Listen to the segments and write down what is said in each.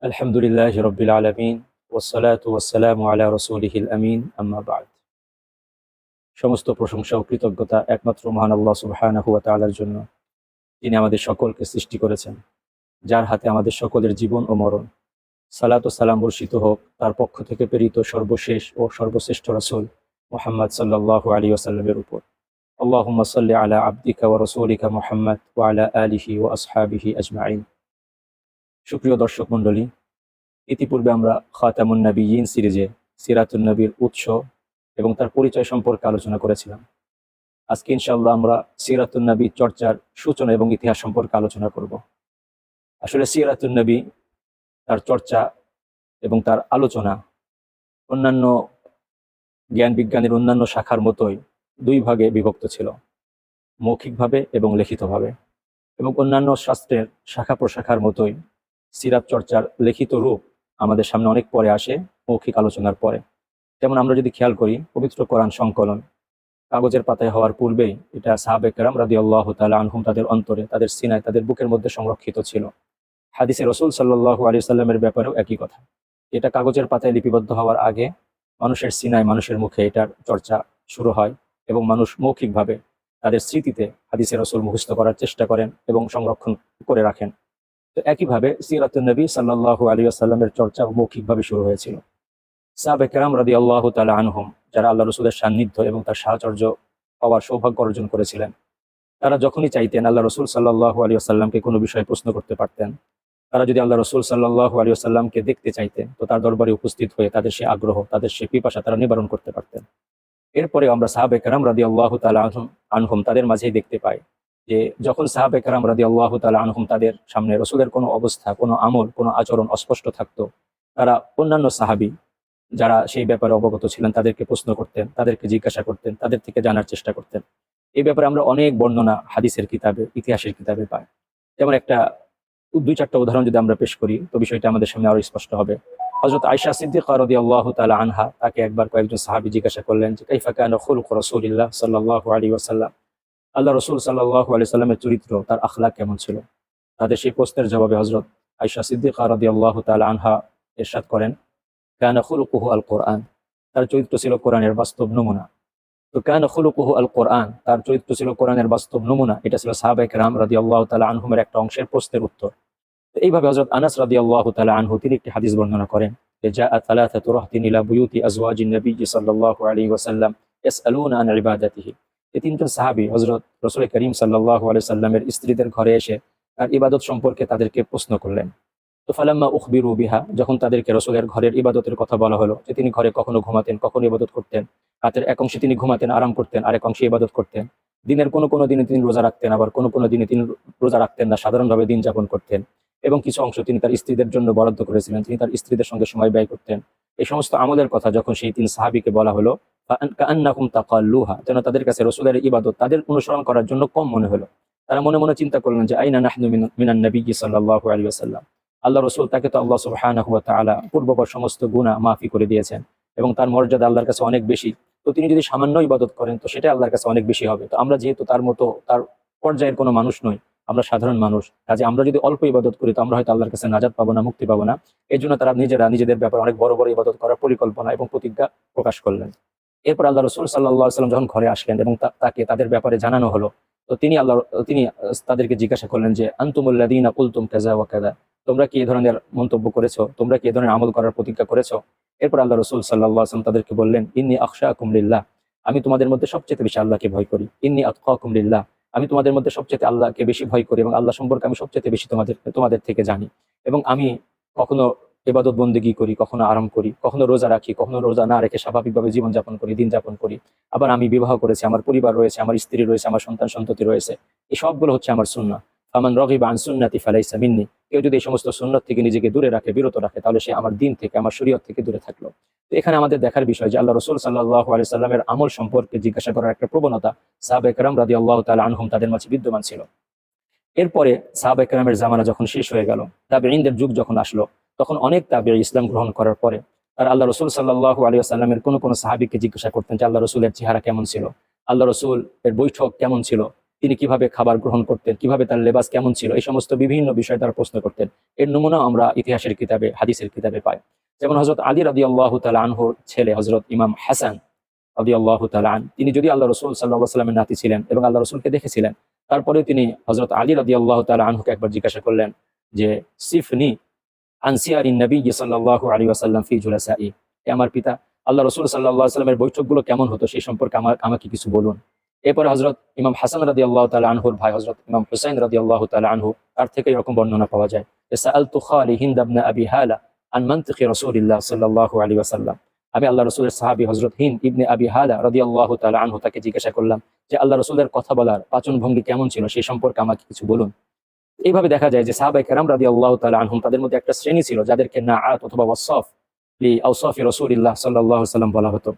আলহামদুলিল্লাহ রব্বিল আলামিন ওয়াসসালাতু ওয়াসসালামু আলা রাসূলিহিল আমিন আম্মা বা'দ। সমস্ত প্রশংসা ও কৃতজ্ঞতা একমাত্র মহান আল্লাহ সুবহানাহু ওয়া তাআলার জন্য, যিনি আমাদের সকলকে সৃষ্টি করেছেন, যার হাতে আমাদের সকলের জীবন ও মরণ। সালাত ও সালাম বর্ষিত হোক তার পক্ষ থেকে প্রেরিত সর্বশেষ ও সর্বশ্রেষ্ঠ রাসূল মুহাম্মদ সাল্লাল্লাহু আলাইহি ওয়াসাল্লামের উপর। আল্লাহুম্মা সাল্লি আলা আবদিকা ওয়া রাসূলিকা মুহাম্মদ ওয়া আলা আলিহি ওয়া আসহাবিহি আজমাইন। সুপ্রিয় দর্শক মণ্ডলী, ইতিপূর্বে আমরা খাতামুন নবিয়্যিন সিরিজে সিরাতুন নবীর উৎস এবং তার পরিচয় সম্পর্কে আলোচনা করেছিলাম। আজকে ইনশাআল্লাহ আমরা সিরাতুন নবী চর্চার সূচনা এবং ইতিহাস সম্পর্কে আলোচনা করব। আসলে সিরাতুন নবী, তার চর্চা এবং তার আলোচনা অন্যান্য জ্ঞান বিজ্ঞানের অন্যান্য শাখার মতোই দুই ভাগে বিভক্ত ছিল, মৌখিকভাবে এবং লিখিতভাবে। এবং অন্যান্য শাস্ত্রের শাখা প্রশাখার মতোই সিরাত চর্চার লিখিত রূপ আমাদের সামনে অনেক পরে আসে, মৌখিক আলোচনার পরে। যেমন আমরা যদি খেয়াল করি, পবিত্র কোরআন সংকলন কাগজের পাতায় হওয়ার পূর্বেই এটা সাহাবে কেরাম রাদিয়াল্লাহু তাআলা আনহুম তাদের অন্তরে, তাদের সিনায়, তাদের বুকের মধ্যে সংরক্ষিত ছিল। হাদিসে রাসূল সাল্লাল্লাহু আলাইহি সাল্লামের ব্যাপারেও একই কথা। এটা কাগজের পাতায় লিপিবদ্ধ হওয়ার আগে মানুষের সিনায়, মানুষের মুখে এটার চর্চা শুরু হয় এবং মানুষ মৌখিকভাবে তাদের স্মৃতিতে হাদিসে রাসূল মুখস্থ করার চেষ্টা করেন এবং সংরক্ষণ করে রাখেন। তো একইভাবে সিরাতুন নবী সাল্লাল্লাহু আলাইহি ওয়াসাল্লামের চর্চা মৌখিকভাবে শুরু হয়েছিল। সাহাবে কেরাম রাদিয়াল্লাহু তাআলা আনহুম, যারা আল্লাহ রসুলের সান্নিধ্য এবং তার সাহচর্য পাওয়ার সৌভাগ্য অর্জন করেছিলেন, তারা যখনই চাইতেন আল্লাহ রসুল সাল্লাল্লাহু আলাইহি ওয়াসাল্লামকে কোনো বিষয়ে প্রশ্ন করতে পারতেন। তারা যদি আল্লাহ রসুল সাল্লাল্লাহু আলাইহি ওয়াসাল্লামকে দেখতে চাইতেন, তো তার দরবারে উপস্থিত হয়ে তাদের সে আগ্রহ, তাদের সে পিপাসা তারা নিবারণ করতে পারতেন। এরপরে আমরা সাহাবে কেরাম রাদিয়াল্লাহু তাআলা আনহুম তাদের মাঝেই দেখতে পাই যে যখন সাহাবে কেরাম রাদিয়াল্লাহু তাআলা আনহুম তাদের সামনে রসুলের কোনো অবস্থা, কোনো আমল, কোনো আচরণ অস্পষ্ট থাকতো, তারা অন্যান্য সাহাবী যারা সেই ব্যাপারে অবগত ছিলেন তাদেরকে প্রশ্ন করতেন, তাদেরকে জিজ্ঞাসা করতেন, তাদের থেকে জানার চেষ্টা করতেন। এই ব্যাপারে আমরা অনেক বর্ণনা হাদিসের কিতাবে, ইতিহাসের কিতাবে পাই। যেমন একটা ২-৪টা উদাহরণ যদি আমরা পেশ করি, তো বিষয়টা আমাদের সামনে আরো স্পষ্ট হবে। হযরত আয়েশা সিদ্দিকা রাদিয়াল্লাহু তাআলা আনহা, তাকে একবার কয়েকজন সাহাবী জিজ্ঞাসা করলেন যে কাইফা কানা খুলুকু রাসূলিল্লাহ সাল্লাল্লাহু আলাইহি ওয়াসাল্লাম, আল্লাহ রাসূল সাল্লাল্লাহু আলাইহি ওয়াসাল্লামের চরিত্র, তার আখলাক কেমন ছিল। তাদের সেই প্রশ্নের জবাবে হযরত আয়েশা সিদ্দিকা রাদিয়াল্লাহু তাআলা আনহা ইরশাদ করেন, কানা খুলুকুহু আল কোরআন, তার চরিত্র ছিল কোরআনের বাস্তব নমুনা। তো কানা খুলুকুহু আল কোরআন, তার চরিত্র ছিল কোরআনের বাস্তব নমুনা, এটা ছিল সাহাবায়ে কেরাম রাদিয়াল্লাহু তাআলা আনহুমের একটা অংশের প্রশ্নের উত্তর। তো এইভাবে হযরত আনাস রাদিয়াল্লাহু তাআলা আনহু তিনি একটি হাদিস বর্ণনা করেন যে জাআ সালাসাতু রাহতিন ইলা বুয়ুতি আজওয়াজিন নবী সাল্লাল্লাহু আলাইহি ওয়াসাল্লাম ইয়াসআলুনা আন ইবাদাতিহি। এই তিনজন সাহাবী হযরত রাসূল করিম সাল্লাল্লাহু আলাইহি ওয়াসাল্লামের স্ত্রীদের ঘরে এসে তার ইবাদত সম্পর্কে তাদেরকে প্রশ্ন করলেন। তো ফালাম্মা উখবিরু বিহা, যখন তাদেরকে রাসূলের ঘরের ইবাদতের কথা বলা হলো, যে তিনি ঘরে কখনো ঘুমাতেন, কখনো ইবাদত করতেন, রাতের এক অংশে তিনি ঘুমাতেন, আরাম করতেন, আরেক অংশে ইবাদত করতেন, দিনের কোনো দিনে তিনি রোজা রাখতেন, আবার কোনো দিনে তিনি রোজা রাখতেন না, সাধারণভাবে দিন যাপন করতেন, এবং কিছু অংশ তিনি তার স্ত্রীদের জন্য বরাদ্দ করেছিলেন, তিনি তার স্ত্রীদের সঙ্গে সময় ব্যয় করতেন। এই সমস্ত আমলের কথা যখন সেই তিন সাহাবীকে বলা হলো, কাআন্নাহুম তাকাল্লুহা, যেন তাদের কাছে রাসূলের ইবাদত তাদের অনুসরণ করার জন্য কম মনে হলো। তারা মনে মনে চিন্তা করলেন যে আইনা নাহনু মিনান নবিয়্যি সাল্লাল্লাহু আলাইহি ওয়াসাল্লাম, আল্লাহ রসুল, তাকে তো আল্লাহ সুবহানাহু ওয়া তাআলা পূর্ববর সমস্ত গুনাহ মাফি করে দিয়েছেন এবং তার মর্যাদা আল্লাহর কাছে অনেক বেশি। তো তিনি যদি সামান্য ইবাদত করেন তো সেটা আল্লাহর কাছে অনেক বেশি হবে। তো আমরা যেহেতু তার মতো, তার পর্যায়ের কোনো মানুষ নই, আমরা সাধারণ মানুষ, কাজে আমরা যদি অল্প ইবাদত করি তো আমরা হয়তো আল্লাহর কাছে নাজাত পাবো না, মুক্তি পাবো না। এই জন্য তারা নিজেদের ব্যাপারে অনেক বড় বড় ইবাদত করার পরিকল্পনা এবং প্রতিজ্ঞা প্রকাশ করলেন। এরপর আল্লাহ রসুল সাল্লাল্লাহু আলাইহি ওয়াসাল্লাম যখন ঘরে আসলেন এবং তাকে তাদের ব্যাপারে জানানো হলো, তো তিনি তাদেরকে জিজ্ঞাসা করলেন যে আনতুমুল্লাযীনা কুলতুম কাযা ওয়া কাযা, তোমরা কি এই ধরনের মন্তব্য করেছো, তোমরা কি এই ধরনের আমল করার প্রতিজ্ঞা করেছো। এরপর আল্লাহ রসুল সাল্লাল্লাহু আলাইহি ওয়াসাল্লাম তাদেরকে বললেন, ইন্নী আখশাকুম লিল্লাহ, আমি তোমাদের মধ্যে সবচেয়ে বেশি আল্লাহকে ভয় করি। ইন্নী আতকাকুম লিল্লাহ, আমি তোমাদের মধ্যে সবচেয়ে আল্লাহকে বেশি ভয় করি এবং আল্লাহ সম্পর্কে আমি সবচেয়ে বেশি তোমাদের থেকে জানি। এবং আমি কখনো ইবাদত বন্দেগী করি, কখনো আরাম করি, কখনো রোজা রাখি, কখনো রোজা না রেখে স্বাভাবিকভাবে জীবন যাপন করি, দিন যাপন করি। আবার আমি বিবাহ করেছি, আমার পরিবার রয়েছে, আমার স্ত্রী রয়েছে, আমার সন্তান সন্ততি রয়েছে। এই সবগুলো হচ্ছে আমার সুন্নাহ। ফামান রাগিবা আন সুন্নতি ফালাইসা মিন্নি, কেউ যদি এই সমস্ত সুন্নাত থেকে নিজেকে দূরে রাখে, বিরত রাখে, তাহলে সে আমার দিন থেকে, আমার শরীয়ত থেকে দূরে থাকলো। তো এখানে আমাদের দেখার বিষয় যে আল্লাহ রাসূল সাল্লাল্লাহু আলাইহি সাল্লামের আমল সম্পর্কে জিজ্ঞাসা করার একটা প্রবণতা সাহাবায়ে কেরাম রাদিয়াল্লাহু তাআলা আনহুম তাদের মাঝে বিদ্যমান ছিল। এরপরে সাহাবায়ে কেরামের জামানা যখন শেষ হয়ে গেল, তাবেঈনদের যুগ যখন আসলো, তখন অনেক তাবেঈ ইসলাম গ্রহণ করার পরে তারা আল্লাহ রাসূল সাল্লাল্লাহু আলাইহি ওয়াসাল্লামের কোনো সাহাবীকে জিজ্ঞাসা করতেন যে আল্লাহ রাসূলের চেহারা কেমন ছিল, আল্লাহ রাসূল এর বৈঠক কেমন ছিল, তিনি কিভাবে খাবার গ্রহণ করতেন, কিভাবে তার লেবাস কেমন ছিল, এই সমস্ত বিভিন্ন বিষয়ে তারা প্রশ্ন করতেন। এর নমুনা আমরা ইতিহাসের কিতাবে, হাদিসের কিতাবে পাই। যেমন হযরত আলী রাদিয়াল্লাহু তাআলা আনহুর ছেলে হযরত ইমাম হাসান রাদিয়াল্লাহু তাআলা আন, তিনি যদি আল্লাহ রাসূল সাল্লাল্লাহু আলাইহি ওয়াসাল্লামের নাতি ছিলেন এবং আল্লাহ রাসূলকে দেখেছিলেন, তারপরেও তিনি হযরত আলী রাদিয়াল্লাহু তাআলা আনহুকে একবার জিজ্ঞাসা করলেন যে সিফনি আন সিয়ারিন নবী সাল্লাল্লাহু আলাইহি ওয়াসাল্লাম ফি জুলাসাই, হে আমার পিতা, আল্লাহ রাসূল সাল্লাল্লাহু আলাইহি ওয়াসাল্লামের বৈঠকগুলো কেমন হতো সেই সম্পর্কে আমাকে কিছু বলুন। এরপরে হযরত ইমাম হাসান রাদিয়াল্লাহু তাআলা আনহুর ভাই হযরত ইমাম হুসাইন রাদিয়াল্লাহু তাআলা আনহু, তার থেকে এরকম বর্ণনা পাওয়া যায় যে সাআলতু খালি হিন্দ ইবনে আবি হালা আন মানতিকি রাসূলিল্লাহ সাল্লাল্লাহু আলাইহি ওয়াসাল্লাম, আমি আল্লাহ রাসূলের সাহাবী হযরত হিন্দ ইবনে আবি হালা রাদিয়াল্লাহু তাআলা আনহু তাকে জিজ্ঞাসা করলাম যে আল্লাহ রাসূলের কথা বলার পাচন ভঙ্গি কেমন ছিল সেই সম্পর্কে আমাকে কিছু বলুন। এইভাবে দেখা যায় যে সাহাবায়ে কেরাম রাদিয়াল্লাহু তাআলা আনহুম, তাদের মধ্যে একটা শ্রেণী ছিল যাদেরকে নাআত অথবা ওয়াসফ লি আওসাফি রাসূলিল্লাহ সাল্লাল্লাহু আলাইহি ওয়াসাল্লাম বলা হতো,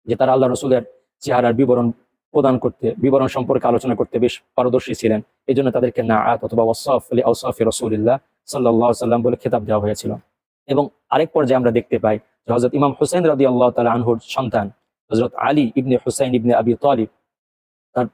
যে তারা আল্লাহ রাসূলের চেহারার বিবরণ প্রদান করতে, বিবরণ সম্পর্কে আলোচনা করতে বেশ পারদর্শী ছিলেন। এজন্য তাদেরকে নাআত অথবা ওয়াসফ লি আওসাফি রাসূলিল্লাহ সাল্লাল্লাহু আলাইহি ওয়াসাল্লাম বলে খেতাব দেওয়া হয়েছিল। এবং আরেক পর্যায়ে আমরা দেখতে পাই যে হযরত ইমাম হুসাইন রাদিয়াল্লাহু তাআলা আনহুর সন্তান হযরত আলী ইবনে হুসাইন ইবনে আবি তালিব, তার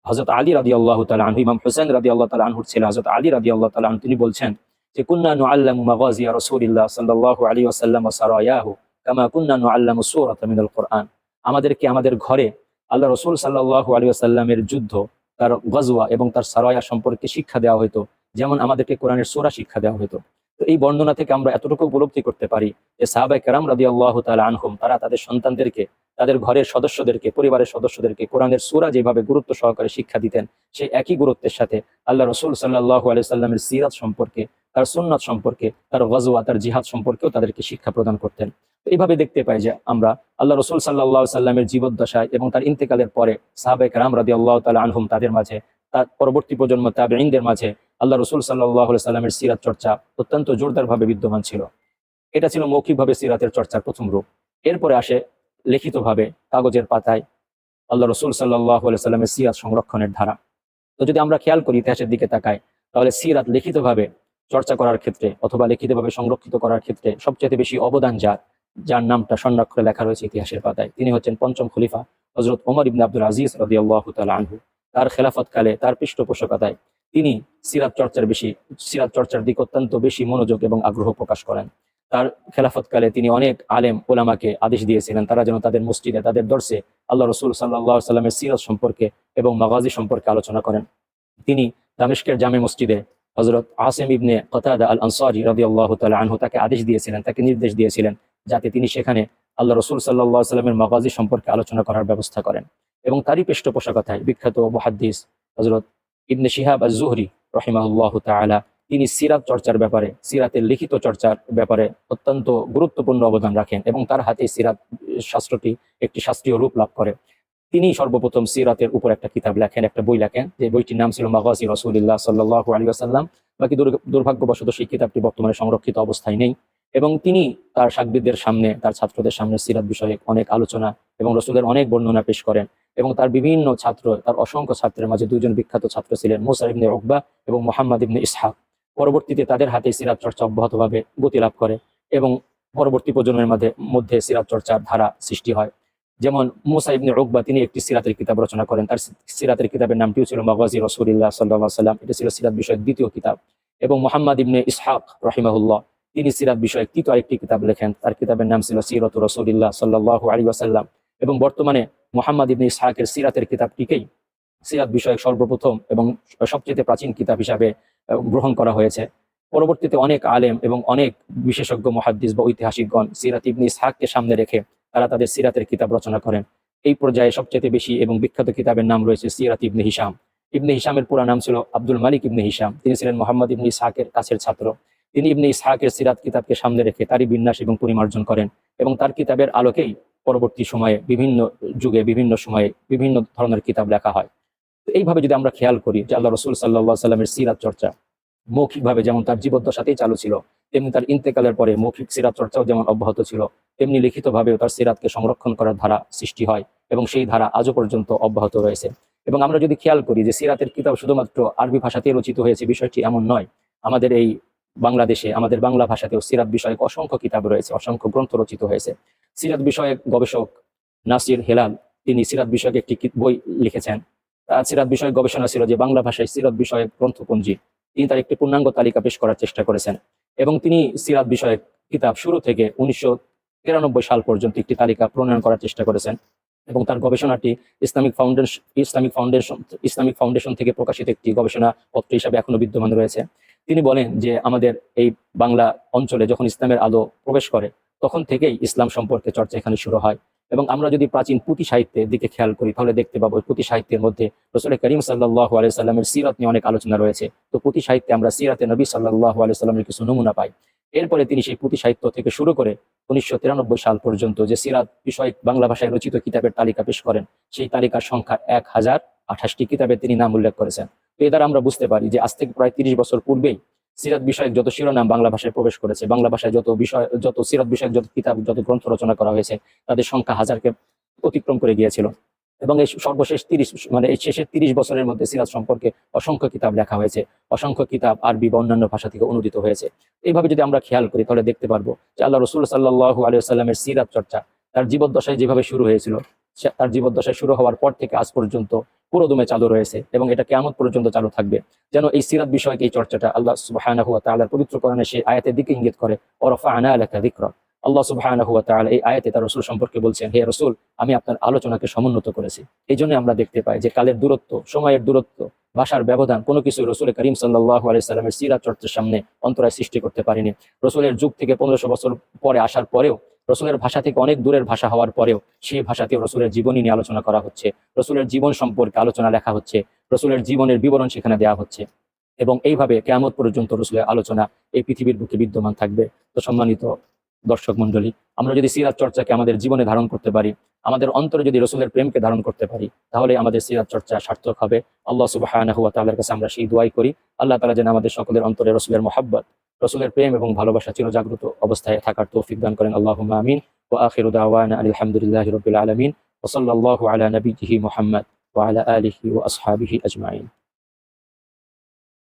হযরত আলী রাদিয়াল্লাহু তাআলা আনহু, ইমাম হুসাইন রাদিয়াল্লাহু তাআলা আনহুর ছেলে হযরত আলী রাদিয়াল্লাহু তাআলা আনহু, তিনি বলছেন যে কুন্না নুআল্লামু মাগাজি রাসূলিল্লাহ সাল্লাল্লাহু আলাইহি ওয়াসাল্লাম ওয়া সারায়াহু কামা কুন্না নুআল্লামু সূরাতাম মিনাল কুরআন, আমাদেরকে আমাদের ঘরে আল্লাহ রাসূল সাল্লাল্লাহু আলাইহি ওয়াসাল্লামের যুদ্ধ, তার গজওয়া এবং তার সারায়া সম্পর্কে শিক্ষা দেওয়া হতো, যেমন আমাদেরকে কোরআনের সূরা শিক্ষা দেওয়া হতো। তো এই বর্ণনা থেকে আমরা এতটুকু উপলব্ধি করতে পারি যে সাহাবায়ে কেরাম রাদিয়াল্লাহু তাআলা আনহুম, তারা তাদের সন্তানদেরকে, তাদের ঘরের সদস্যদেরকে, পরিবারের সদস্যদেরকে কোরআনের সূরা যেভাবে গুরুত্ব সহকারে শিক্ষা দিতেন, সেই একই গুরুত্বের সাথে আল্লাহ রাসূল সাল্লাল্লাহু আলাইহি সাল্লামের সিরাত সম্পর্কে, তার সুন্নাত সম্পর্কে, তার গজওয়া, তার জিহাদ সম্পর্কেও তাদেরকে শিক্ষা প্রদান করতেন। তো এইভাবে দেখতে পাই যে আমরা আল্লাহ রাসূল সাল্লাল্লাহু আলাইহি সাল্লামের জীবদ্দশায় এবং তার ইন্তেকালের পরে সাহাবায়ে কেরাম রাদিয়াল্লাহু তাআলা আনহুম, তাদের মাঝে, তার পরবর্তী প্রজন্ম তাবেঈনদের মাঝে আল্লাহ রাসূল সাল্লাল্লাহু আলাইহি সাল্লামের সিরাত চর্চা অত্যন্ত জোরদারভাবে বিদ্যমান ছিল। এটা ছিল মৌখিকভাবে সিরাতের চর্চার প্রথম রূপ। এরপরে আসে লিখিতভাবে কাগজের পাতায় আল্লাহ রাসূল সাল্লাল্লাহু আলাইহি সাল্লামের সিরাত সংরক্ষণের ধারা। তো যদি আমরা খেয়াল করি, ইতিহাসের দিকে তাকাই, তাহলে সিরাত লিখিতভাবে চর্চা করার ক্ষেত্রে অথবা লিখিতভাবে সংরক্ষিত করার ক্ষেত্রে সবচেয়ে বেশি অবদান যার নামটা স্বর্ণাক্ষরে লেখা রয়েছে ইতিহাসের পাতায়, তিনি হচ্ছেন পঞ্চম খলিফা হযরত ওমর ইবনে আব্দুল আজিজ রাদিয়াল্লাহু তাআলা আনহু। তার খেলাফতকালে, তার পৃষ্ঠপোষকতায় তিনি সিরাত চর্চার দিকে অত্যন্ত বেশি মনোযোগ এবং আগ্রহ প্রকাশ করেন। তার খেলাফতকালে তিনি অনেক আলেম ওলামাকে আদেশ দিয়েছিলেন তারা যেন তাদের মসজিদে, তাদের দর্সে আল্লাহ রাসূল সাল্লাল্লাহু আলাইহি সাল্লামের সিরাত সম্পর্কে এবং মাগাজি সম্পর্কে আলোচনা করেন। তিনি দামেস্কের জামে মসজিদে হযরত আসিম ইবনে কতাদা আল আনসারী রাদিয়াল্লাহু তাআলা আনহু তাকে আদেশ দিয়েছিলেন, তাকে নির্দেশ দিয়েছিলেন যাতে তিনি সেখানে আল্লাহ রাসূল সাল্লাল্লাহু আলাইহি সাল্লামের মাগাজি সম্পর্কে আলোচনা করার ব্যবস্থা করেন। এবং তারই পৃষ্ঠপোষকতায় বিখ্যাত মুহাদ্দিস হযরত ইবনে শিহাব আজ-জুহরি রাহিমাহুল্লাহু তাআলা, তিনি সিরাত চর্চার ব্যাপারে, সিরাতের লিখিত চর্চার ব্যাপারে অত্যন্ত গুরুত্বপূর্ণ অবদান রাখেন এবং তার হাতে সিরাত শাস্ত্রটি একটি শাস্ত্রীয় রূপ লাভ করে। তিনি সর্বপ্রথম সিরাতের উপর একটা কিতাব লেখেন, একটা বই লেখেন, যে বইটির নাম ছিল মাগাজি রাসূলিল্লাহ সাল্লাল্লাহু আলাইহি ওয়াসাল্লাম। বাকি দুর্ভাগ্যবশত সেই কিতাবটি বর্তমানে সংরক্ষিত অবস্থায় নেই। এবং তিনি তার শাগিরদের সামনে, তার ছাত্রদের সামনে সিরাত বিষয়ে অনেক আলোচনা এবং রাসূলের অনেক বর্ণনা পেশ করেন। এবং তার বিভিন্ন ছাত্র, তার অসংখ্য ছাত্রের মাঝে দুইজন বিখ্যাত ছাত্র ছিলেন মুসা ইবনে উকবা এবং মুহাম্মদ ইবনে ইসহাক। পরবর্তীতে তাদের হাতে সিরাত চর্চা অব্যাহতভাবে গতি লাভ করে এবং পরবর্তী প্রজন্মের মধ্যে সিরাত চর্চার ধারা সৃষ্টি হয়। যেমন মুসা ইবনে উকবা, তিনি একটি সিরাতের কিতাব রচনা করেন। তার সিরাতের কিতাবের নামটিও ছিল মাগাজি রাসূলিল্লাহ সাল্লাল্লাহু আলাইহি ওয়াসাল্লাম। এটা ছিল সিরাত বিষয়ক দ্বিতীয় কিতাব। এবং মুহাম্মদ ইবনে ইসহাক রাহিমাহুল্লাহ, তিনি সিরাত বিষয়ক তৃতীয় আরেকটি কিতাব লেখেন। তার কিতাবের নাম ছিল সিরাতু রাসূলিল্লাহ সাল্লাল্লাহু আলাইহি ওয়াসাল্লাম। এবং বর্তমানে মুহাম্মদ ইবনে ইসহাকের সিরাতের কিতাবটিকেই সিরাত বিষয়ক সর্বপ্রথম এবং সবচেয়ে প্রাচীন কিতাব হিসাবে গ্রহণ করা হয়েছে। পরবর্তীতে অনেক আলেম এবং অনেক বিশেষজ্ঞ মুহাদ্দিস বা ঐতিহাসিকগণ সিরাত ইবনে ইসহাককে সামনে রেখে তারা তাদের সিরাতের কিতাব রচনা করেন। এই পর্যায়ে সবচেয়ে বেশি এবং বিখ্যাত কিতাবের নাম রয়েছে সিরাত ইবনে হিশাম। ইবনে হিশামের পুরা নাম ছিল আব্দুল মালিক ইবনে হিশাম। তিনি ছিলেন মুহাম্মদ ইবনে ইসহাকের কাছের ছাত্র। তিনি ইবনে ইসহাকের সিরাত কিতাবকে সামনে রেখে তারই বিন্যাস এবং পরিমার্জন করেন এবং তার কিতাবের আলোকেই পরবর্তী সময়ে বিভিন্ন যুগে বিভিন্ন সময়ে বিভিন্ন ধরনের কিতাব লেখা হয়। এইভাবে যদি আমরা খেয়াল করি যে আল্লাহ রাসূল সাল্লাল্লাহু আলাইহি সাল্লামের সিরাত চর্চা মৌখিকভাবে যেমন তার জীবদ্দশাতেই চালু ছিল, তেমনি তার ইন্তেকালের পরে মৌখিক সিরাত চর্চাও যেমন অব্যাহত ছিল, তেমনি লিখিতভাবেও তার সিরাতকে সংরক্ষণ করার ধারা সৃষ্টি হয় এবং সেই ধারা আজও পর্যন্ত অব্যাহত রয়েছে। এবং আমরা যদি খেয়াল করি যে সিরাতের কিতাব শুধুমাত্র আরবি ভাষাতেই রচিত হয়েছে, বিষয়টি এমন নয়। আমাদের এই বাংলাদেশে, আমাদের বাংলা ভাষাতেও সিরাত বিষয়ক অসংখ্য কিতাব রয়েছে, অসংখ্য গ্রন্থ রচিত হয়েছে। সিরাত বিষয়ক গবেষক নাসির হেলাল, তিনি সিরাত বিষয়ক একটি বই লিখেছেন। সিরাত বিষয়ক গবেষণা ছিল যে বাংলা ভাষায় সিরাত বিষয়ক গ্রন্থপঞ্জি, তিনি তার একটি পূর্ণাঙ্গ তালিকা পেশ করার চেষ্টা করেছেন। এবং তিনি সিরাত বিষয়ক কিতাব শুরু থেকে 1993 সাল পর্যন্ত একটি তালিকা প্রণয়ন করার চেষ্টা করেছেন। এবং তার গবেষণাটি ইসলামিক ফাউন্ডেশন থেকে প্রকাশিত একটি গবেষণা পত্র হিসাবে এখনো বিদ্যমান রয়েছে। তিনি বলেন যে আমাদের এই বাংলা অঞ্চলে যখন ইসলামের আলো প্রবেশ করে তখন থেকেই ইসলাম সম্পর্কে চর্চা এখানে শুরু হয়। এবং আমরা যদি প্রাচীন পুঁথি সাহিত্যের দিকে খেয়াল করি তাহলে দেখতে পাবো পুঁথি সাহিত্যের মধ্যে রাসূল করিম সাল্লাল্লাহু আলাইহি সাল্লামের সিরাত নিয়ে অনেক আলোচনা রয়েছে। তো পুঁথি সাহিত্যে আমরা সিরাতে নবী সাল্লাল্লাহু আলাইহি সাল্লামের কিছু নমুনা পাই। এরপরে তিনি সেই পুঁথি সাহিত্য থেকে শুরু করে 1993 সাল পর্যন্ত যে সিরাত বিষয়ক বাংলা ভাষায় রচিত কিতাবের তালিকা পেশ করেন, সেই তালিকার সংখ্যা 1028টি কিতাবে তিনি নাম উল্লেখ করেছেন। তো এ দ্বারা আমরা বুঝতে পারি যে আজ থেকে প্রায় 30 বছর পূর্বেই সিরাত বিষয়ক যত শিরোনাম বাংলা ভাষায় প্রবেশ করেছে, বাংলা ভাষায় যত সিরাত বিষয়ক যত কিতাব, যত গ্রন্থ রচনা করা হয়েছে, তাদের সংখ্যা হাজারকে অতিক্রম করে গিয়েছিল। এবং এই সর্বশেষ এই শেষের 30 বছরের মধ্যে সিরাত সম্পর্কে অসংখ্য কিতাব লেখা হয়েছে, অসংখ্য কিতাব আরবি বা অন্যান্য ভাষা থেকে অনুদিত হয়েছে। এইভাবে যদি আমরা খেয়াল করি তাহলে দেখতে পারবো যে আল্লাহ রাসূল সাল্লাল্লাহু আলাইহি ওয়াসাল্লামের সিরাত চর্চা তার জীবদ্দশায় যেভাবে শুরু হয়েছিল, তার জীবদ্দশায় শুরু হওয়ার পর থেকে আজ পর্যন্ত পুরোদমে চালু রয়েছে এবং এটা কিয়ামত পর্যন্ত চালু থাকবে। যেন এই সিরাত বিষয়ক এই চর্চাটা আল্লাহ সুবহানাহু ওয়া তাআলার পবিত্র কোরআনে সেই আয়াতের দিকে ইঙ্গিত করে, ওয়ারাফা'না লাকা যিকরাক। আল্লাহ সুবহানাহু ওয়া তাআলা এই আয়াতে তার রাসূল সম্পর্কে বলছেন, হে রাসূল, আমি আপনার আলোচনাকে সমুন্নত করেছি। এই জন্য আমরা দেখতে পাই যে কালের দূরত্ব, সময়ের দূরত্ব, ভাষার ব্যবধান কোনো কিছু রাসূল করিম সাল্লাল্লাহু আলাইহি সাল্লামের সিরাত চর্চার সামনে অন্তরায় সৃষ্টি করতে পারেনি। রাসূলের যুগ থেকে 1500 বছর পরে আসার পরেও, রাসূলের ভাষা থেকে অনেক দূরের ভাষা হওয়ার পরেও সেই ভাষাতেও রাসূলের জীবনী নিয়ে আলোচনা করা হচ্ছে, রাসূলের জীবন সম্পর্কে আলোচনা লেখা হচ্ছে, রাসূলের জীবনের বিবরণ সেখানে দেওয়া হচ্ছে। এবং এইভাবে কিয়ামত পর্যন্ত রাসূলের আলোচনা এই পৃথিবীর বুকে বিদ্যমান থাকবে। তো সম্মানিত দর্শক মণ্ডলী, আমরা যদি সিরাত চর্চাকে আমাদের জীবনে ধারণ করতে পারি, আমাদের অন্তরে যদি রাসূলের প্রেমকে ধারণ করতে পারি, তাহলে আমাদের সিরাত চর্চা সার্থক হবে। আল্লাহ সুবহানাহু ওয়া তাআলার কাছে আমরা সেই দোয়াই করি, আল্লাহ তাআলা যেন আমাদের সকলের অন্তরে রাসূলের মহব্বত, রাসূলের প্রেম এবং ভালোবাসা চিরজাগ্রত অবস্থায় থাকার তৌফিক দান করেন। আল্লাহুম্মা আমিন। ওয়া আখিরু দাওয়ানা আলহামদুলিল্লাহি রাব্বিল আলামিন ওয়া সাল্লাল্লাহু আলা নাবিয়্যিহি মুহাম্মদ ওয়া আলা আলিহি ওয়া আসহাবিহি আজমাইন।